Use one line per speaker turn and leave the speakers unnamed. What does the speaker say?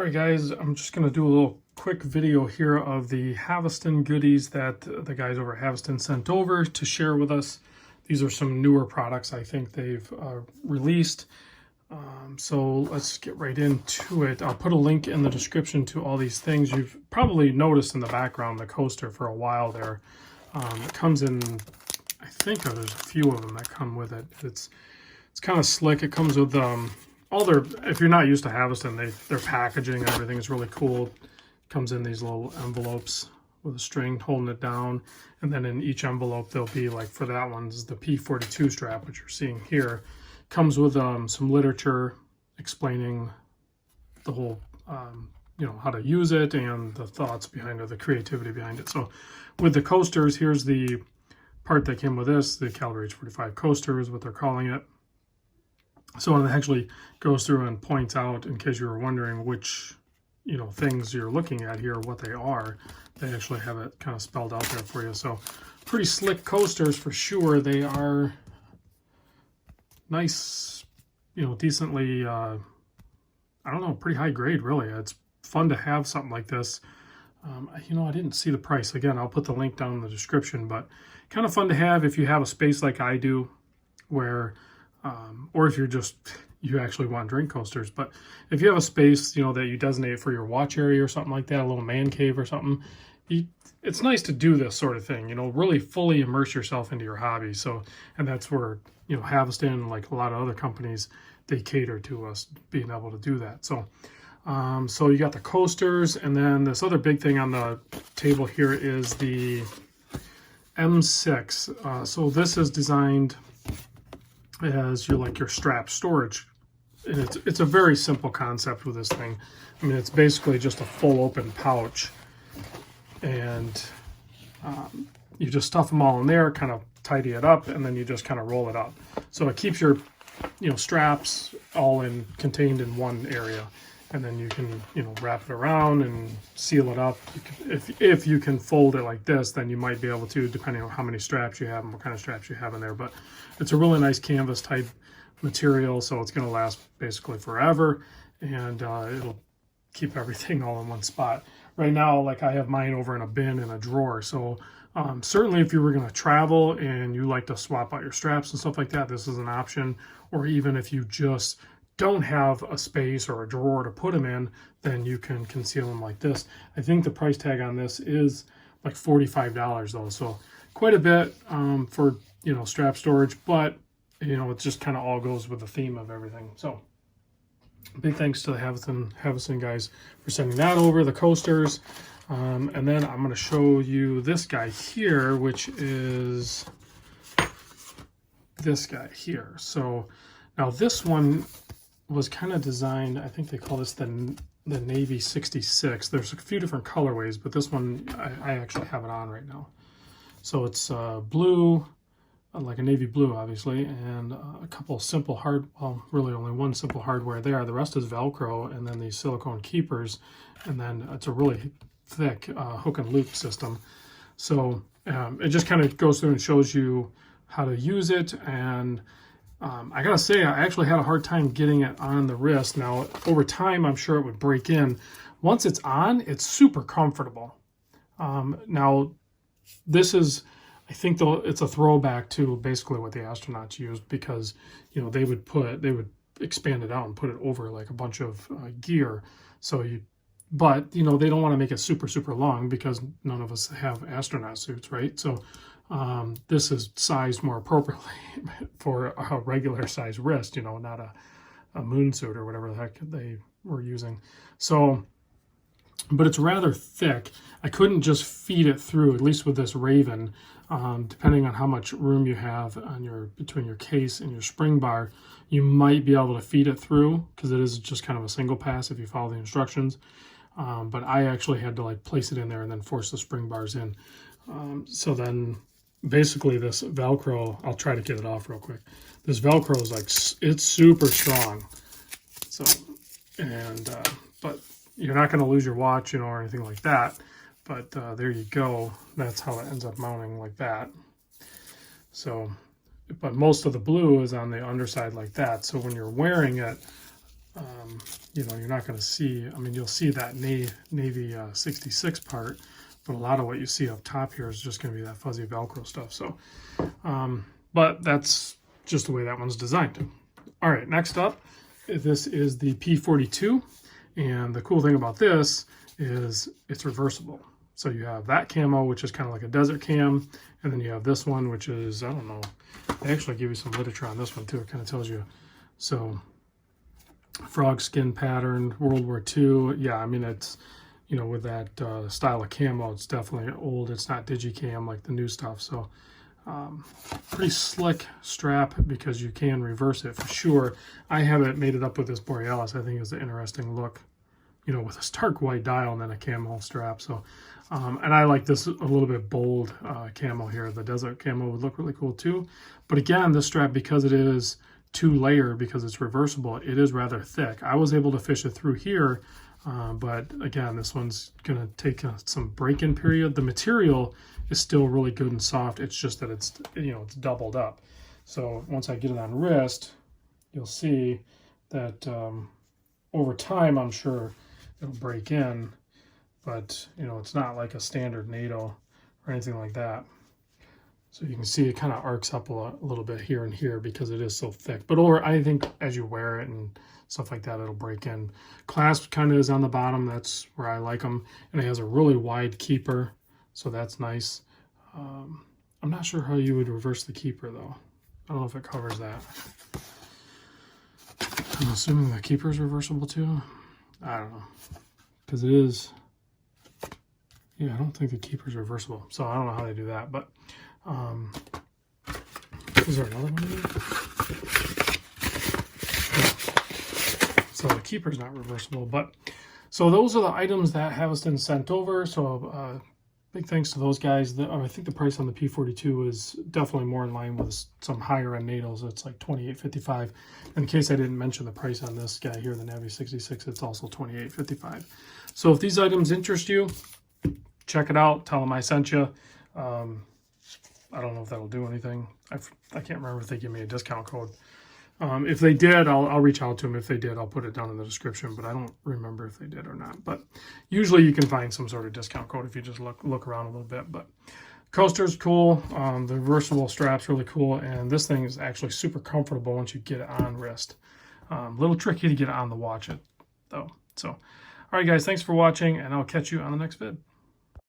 All right, guys, I'm just going to do a little quick video here of the Haveston goodies that the guys over at Haveston sent over to share with us. These are some newer products I think they've released. So let's get right into it. I'll put a link in the description to all these things. You've probably noticed in the background the coaster for a while there. It comes in, I think there's a few of them that come with it. It's kind of slick. It comes with all their, if you're not used to Haveston, their packaging and everything is really cool. It comes in these little envelopes with a string holding it down, and then in each envelope there'll be, like for that one is the P42 strap, which you're seeing here. Comes with some literature explaining the whole how to use it and the thoughts behind it, the creativity behind it. So with the coasters, here's the part that came with this, the Caliber H45 coaster is what they're calling it. So it actually goes through and points out, in case you were wondering which things you're looking at here, what they are. They actually have it kind of spelled out there for you. So pretty slick coasters for sure. They are nice, decently, I don't know, pretty high grade, really. It's fun to have something like this. I didn't see the price. Again, I'll put the link down in the description, but kind of fun to have if you have a space like I do, where or if you actually want drink coasters. But if you have a space, that you designate for your watch area or something like that, a little man cave or something, it's nice to do this sort of thing, really fully immerse yourself into your hobby. So, and that's where, Haveston, like a lot of other companies, they cater to us being able to do that. So, so you got the coasters, and then this other big thing on the table here is the M6. So this is designed as your strap storage, and it's a very simple concept with this thing. I mean, it's basically just a full open pouch, and you just stuff them all in there, kind of tidy it up, and then you just kind of roll it up. So it keeps your straps all contained in one area, and then you can wrap it around and seal it up. If you can fold it like this, then you might be able to, depending on how many straps you have and what kind of straps you have in there. But it's a really nice canvas type material, so it's going to last basically forever, and it'll keep everything all in one spot. Right now, like I have mine over in a bin in a drawer, so certainly if you were going to travel and you like to swap out your straps and stuff like that, this is an option. Or even if you just don't have a space or a drawer to put them in, then you can conceal them like this. I think the price tag on this is like $45 though, so quite a bit for strap storage, but it just kind of all goes with the theme of everything. So big thanks to the Haveston guys for sending that over, the coasters. And then I'm going to show you this guy here, which is this guy here. So now this one was kind of designed, I think they call this the Navy 66. There's a few different colorways, but this one I actually have it on right now. So it's blue, like a navy blue, obviously, and a couple simple really only one simple hardware there. The rest is Velcro, and then these silicone keepers, and then it's a really thick hook and loop system. So it just kind of goes through and shows you how to use it. And I gotta say, I actually had a hard time getting it on the wrist. Now, over time, I'm sure it would break in. Once it's on, it's super comfortable. Now, this is, I think it's a throwback to basically what the astronauts used, because they would expand it out and put it over like a bunch of gear. So but they don't want to make it super long, because none of us have astronaut suits, right? So this is sized more appropriately for a regular size wrist, not a moon suit or whatever the heck they were using. So, but it's rather thick. I couldn't just feed it through, at least with this Raven. Depending on how much room you have on between your case and your spring bar, you might be able to feed it through, because it is just kind of a single pass if you follow the instructions. But I actually had to place it in there and then force the spring bars in. So then basically this Velcro, I'll try to get it off real quick. This Velcro is it's super strong. So, and, but you're not going to lose your watch, or anything like that. But there you go. That's how it ends up mounting like that. So, but most of the blue is on the underside like that. So when you're wearing it, you know, you're not going to see, I mean, you'll see that Navy 66 part, but a lot of what you see up top here is just going to be that fuzzy Velcro stuff. So, but that's just the way that one's designed. All right, next up, this is the P42. And the cool thing about this is it's reversible. So you have that camo, which is kind of like a desert cam. And then you have this one, which is, I don't know, they actually give you some literature on this one too. It kind of tells you. So frog skin pattern, World War II. Yeah, I mean, it's, you know, with that style of camo, it's definitely old. It's not digicam like the new stuff. So pretty slick strap because you can reverse it for sure. I haven't made it up with this Borealis. I think it's an interesting look, you know, with a stark white dial and then a camo strap. So, and I like this a little bit bold camo here. The desert camo would look really cool too. But again, this strap, because it is 2-layer, because it's reversible, it is rather thick. I was able to fish it through here, but again, this one's gonna take some break-in period. The material is still really good and soft. It's just that it's, you know, it's doubled up. So once I get it on wrist, you'll see that over time, I'm sure it'll break in, but you know, it's not like a standard NATO or anything like that. So you can see it kind of arcs up a little bit here and here because it is so thick. But over, I think as you wear it and stuff like that, it'll break in. Clasp kind of is on the bottom. That's where I like them. And it has a really wide keeper, so that's nice. I'm not sure how you would reverse the keeper though. I don't know if it covers that. I'm assuming the keeper is reversible too. I don't know, because it is. Yeah, I don't think the keeper is reversible, so I don't know how they do that. But is there another one here? So the keeper is not reversible, but so those are the items that Haveston sent over. So big thanks to those guys. I think the price on the P42 is definitely more in line with some higher end NATOs. It's like $28.55. In case I didn't mention the price on this guy here, the Navy 66, it's also $28.55. So if these items interest you, check it out. Tell them I sent you. I don't know if that'll do anything. I can't remember if they give me a discount code. If they did, I'll reach out to them. If they did, I'll put it down in the description, but I don't remember if they did or not. But usually you can find some sort of discount code if you just look around a little bit. But coaster's cool. The reversible strap's really cool. And this thing is actually super comfortable once you get it on wrist. A little tricky to get it on the watch though. So, all right, guys, thanks for watching, and I'll catch you on the next vid.